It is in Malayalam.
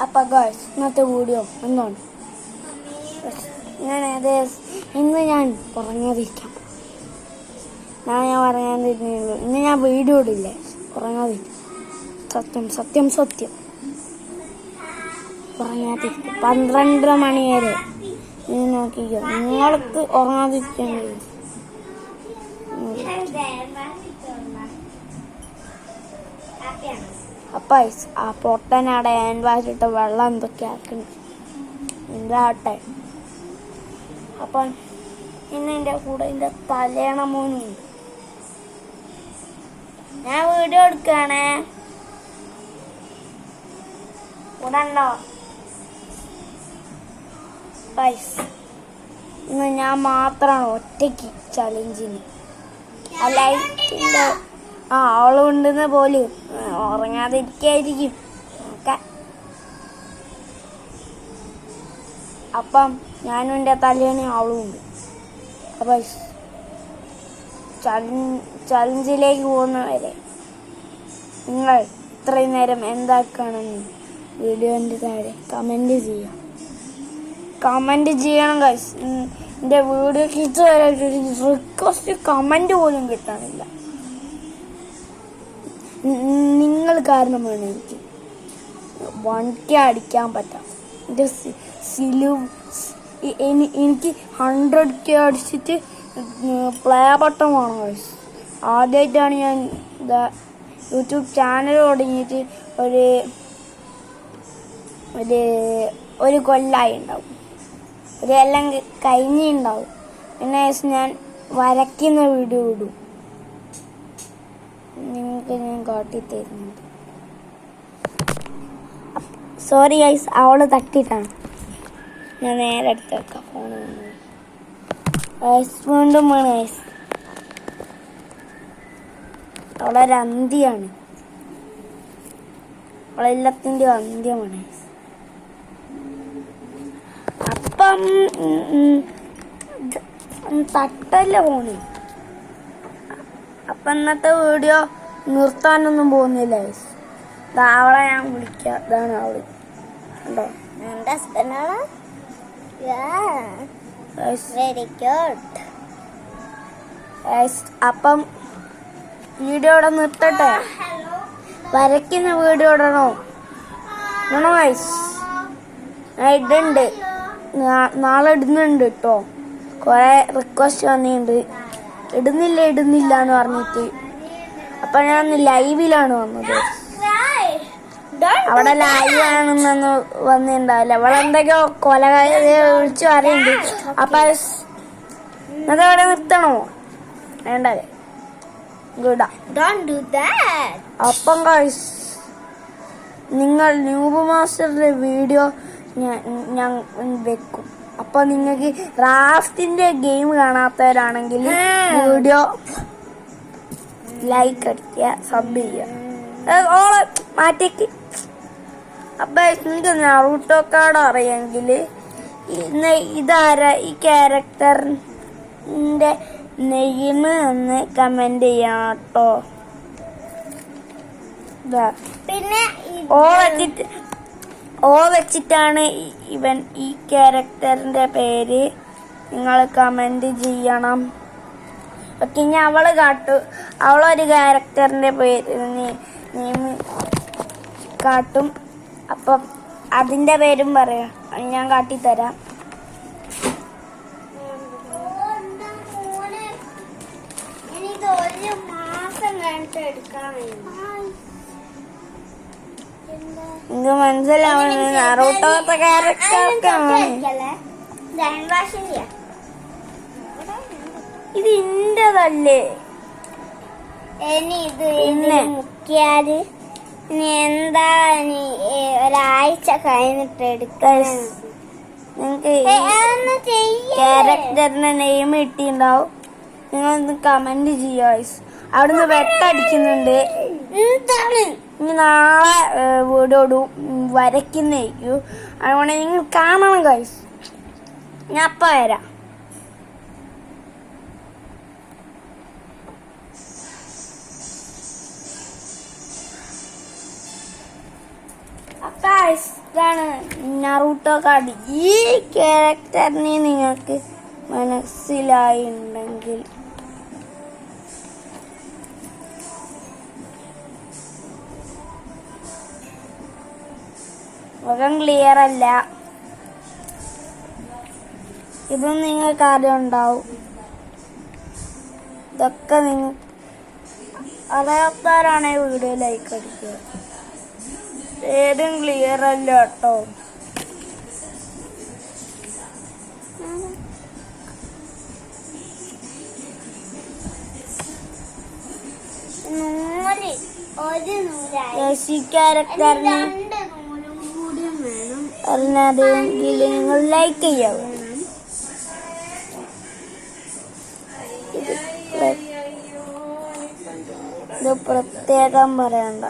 അപ്പം ഗേൾസ് ഇന്നത്തെ വീഡിയോ എന്താണ്? ഇന്ന് ഞാൻ ഉറങ്ങാതിരിക്കാം. ഞാൻ പറയാതിരുന്നുള്ളൂ. ഇന്ന് ഞാൻ വീഡിയോ ഇടില്ലേ, ഉറങ്ങാതിരിക്കും. സത്യം ഉറങ്ങാതിരിക്കും. 12 മണി വരെ ഇത് നോക്കിക്കോ. നിങ്ങൾക്ക് ഉറങ്ങാതിരിക്കാൻ കഴിയും. അപ്പം ആ പൊട്ടനവിടെ ഹാൻഡ് വാഷ് ഇട്ട് വെള്ളം എന്തൊക്കെ ആക്കണം എന്താട്ടെ. അപ്പം ഇന്ന് എൻ്റെ കൂടെ എൻ്റെ തലേണ മോനുണ്ട്. ഞാൻ വീഡിയോ എടുക്കുകയാണേ, കൂടെ ഉണ്ടോ? ഇന്ന് ഞാൻ മാത്രമാണ് ഒറ്റയ്ക്ക് ചലഞ്ചിന്. ആ ലൈറ്റിൻ്റെ അവളുണ്ടെന്ന് പോലും ഉറങ്ങാതിരിക്കായിരിക്കും. അപ്പം ഞാനും എൻ്റെ തലേണ അവളും ഉണ്ട്. അപ്പം ചലഞ്ചിലേക്ക് പോകുന്നവരെ നിങ്ങൾ ഇത്രയും നേരം എന്താക്കണമെന്ന് വീഡിയോൻ്റെ താഴെ കമൻറ്റ് ചെയ്യണം ഗൈസ്. എൻ്റെ വീഡിയോക്ക് ഇതുവരെ ഒരു റിക്വസ്റ്റ് കമൻറ്റ് പോലും കിട്ടാനില്ല. നിങ്ങൾ കാരണമാണ് എനിക്ക് 1K അടിക്കാൻ പറ്റാം. എൻ്റെ എനിക്ക് 100K അടിച്ചിട്ട് പ്ലേ ബട്ടൺ വേണം ഗൈസ്. ആദ്യമായിട്ടാണ് ഞാൻ യൂട്യൂബ് ചാനൽ തുടങ്ങിയിട്ട് ഒരു കൊല്ലായി ഉണ്ടാവും, എല്ലാം കഴിഞ്ഞുണ്ടാവും. പിന്നെ ഞാൻ വരയ്ക്കുന്ന വീഡിയോ ഇടും, നിങ്ങൾക്ക് ഞാൻ കാട്ടിത്തരുന്നുണ്ട്. സോറി ഗൈസ്, അവള് തട്ടിട്ടാണ്. ഞാൻ നേരെ എടുത്ത് വെക്കാം ഫോൺ. വീണ്ടും വേണം ഗൈസ്. അവളൊരു അന്ത്യമാണ്, അവളെല്ലാത്തിൻ്റെ അന്ത്യമാണ്. അപ്പം തട്ടല്ല ഫോണ്. അപ്പം ഇന്നത്തെ വീഡിയോ നിർത്താനൊന്നും പോകുന്നില്ല. അവളെ ഞാൻ വിളിക്കാം. ഇതാണ് അവള്, കണ്ടോ? എൻ്റെ ഹസ്ബൻഡാണ്. Very good. അപ്പം വീഡിയോ ഇവിടെ നിർത്തട്ടെ. വരയ്ക്കുന്ന വീഡിയോ ഇടണോ ഗൈസ്? ഞാൻ ഇടുന്നുണ്ട്, നാളെ ഇടുന്നുണ്ട് കേട്ടോ. കുറെ റിക്വസ്റ്റ് വന്നിട്ടുണ്ട് ഇടുന്നില്ല എന്ന് പറഞ്ഞിട്ട്. അപ്പൊ ഞാൻ ലൈവിലാണ് വന്നത്. അവിടെ ലൈവ് ആണെന്നൊന്നും വന്നിട്ടുണ്ടാവില്ല. അവിടെ എന്തൊക്കെയോ കൊലകാരെ വിളിച്ചു പറയുന്നുണ്ട്. അപ്പൊ അതവിടെ നിർത്തണോ? വേണ്ടല്ലേ? അപ്പം ഗൈസ്, നിങ്ങൾ ന്യൂബ് മാസ്റ്ററിന്റെ വീഡിയോ ഞാൻ വെക്കും. അപ്പൊ നിങ്ങൾക്ക് റാഫ്റ്റിന്റെ ഗെയിം കാണാത്തവരാണെങ്കിൽ വീഡിയോ ലൈക്ക് അടിക്കുക, സബ് ചെയ്യുക, ഓളെ മാറ്റേക്ക്. അപ്പൊ നിങ്ങൾക്ക് നറൂട്ടോ കാർഡ് അറിയെങ്കിൽ ഇതാരാ ഈ ക്യാരക്ടറിന്റെ നെയിം എന്ന് കമന്റ് ചെയ്യണം കേട്ടോ. പിന്നെ ഓ വെച്ചിട്ടാണ് ഈ ക്യാരക്ടറിന്റെ പേര് നിങ്ങൾ കമന്റ് ചെയ്യണം. ഓക്കെ, ഇനി അവള് അവളൊരു ക്യാരക്ടറിന്റെ പേര് നെയിം കാട്ടും. അപ്പം അതിന്റെ പേരും പറയാം, ഞാൻ കാട്ടിത്തരാം. ഇത് മനസ്സിലാവുന്ന നറൂട്ടോത്തെ ക്യാരക്ടർക്കാണ്. ഇത് ഇന്റതല്ലേ? ഇനി മുക്കിയാല് ഇനി എന്താ ഒരാഴ്ച കഴിഞ്ഞിട്ട് എടുക്കാൻ. നിങ്ങക്ക് ക്യാരക്ടറിന്റെ നെയിം കിട്ടിണ്ടാവും. നിങ്ങളൊന്ന് കമന്റ് ചെയ്യുക. അവിടുന്ന് വെട്ടടിക്കുന്നുണ്ട്. ഇനി നാളെ വീഡിയോ വരയ്ക്കുന്നേക്കൂ. അതുകൊണ്ട് നിങ്ങൾ കാണണം ഗൈസ്. ഞാൻ അപ്പം വരാം. അപ്പാ ഗായ്സ്, ഇതാണ് നറൂട്ടോ കാർഡ്. ഈ ക്യാരക്ടറിനെ നിങ്ങൾക്ക് മനസ്സിലായിട്ടുണ്ടെങ്കിൽ മുഖം ക്ലിയർ അല്ല, ഇതും നിങ്ങൾക്ക് ആദ്യം ഉണ്ടാവും. ഇതൊക്കെ നിങ്ങൾ അറിയാത്തവരാണെങ്കിൽ വീഡിയോ ലൈക്ക് അടിക്കുക. ഏതും ക്ലിയർ അല്ല കേട്ടോ. ക്യാരക്ടറിന് അറിഞ്ഞതെങ്കിൽ നിങ്ങൾ ലൈക്ക് ചെയ്യാവൂ. ഇത് പ്രത്യേകം പറയണ്ട.